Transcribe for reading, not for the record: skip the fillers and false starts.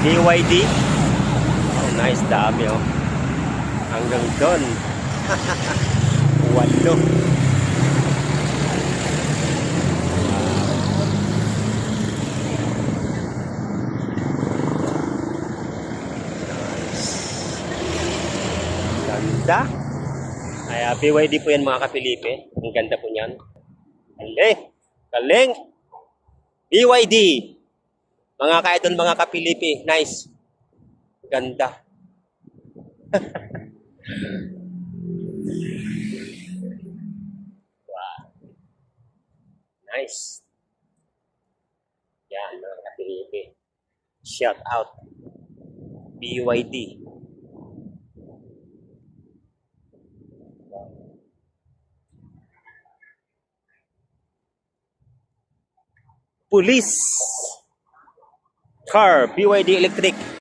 BYD. Oh, nice, dami oh. Hanggang doon. Walo. Ganda. Ay, BYD po yan mga kapilipi. Ang ganda po niyan. Galing. Galing. BYD. Mga kaidol, mga kapilipi. Nice. Ganda. Wow. Nice. Yan mga kapilipi. Shout out. BYD. Police car, BYD electric.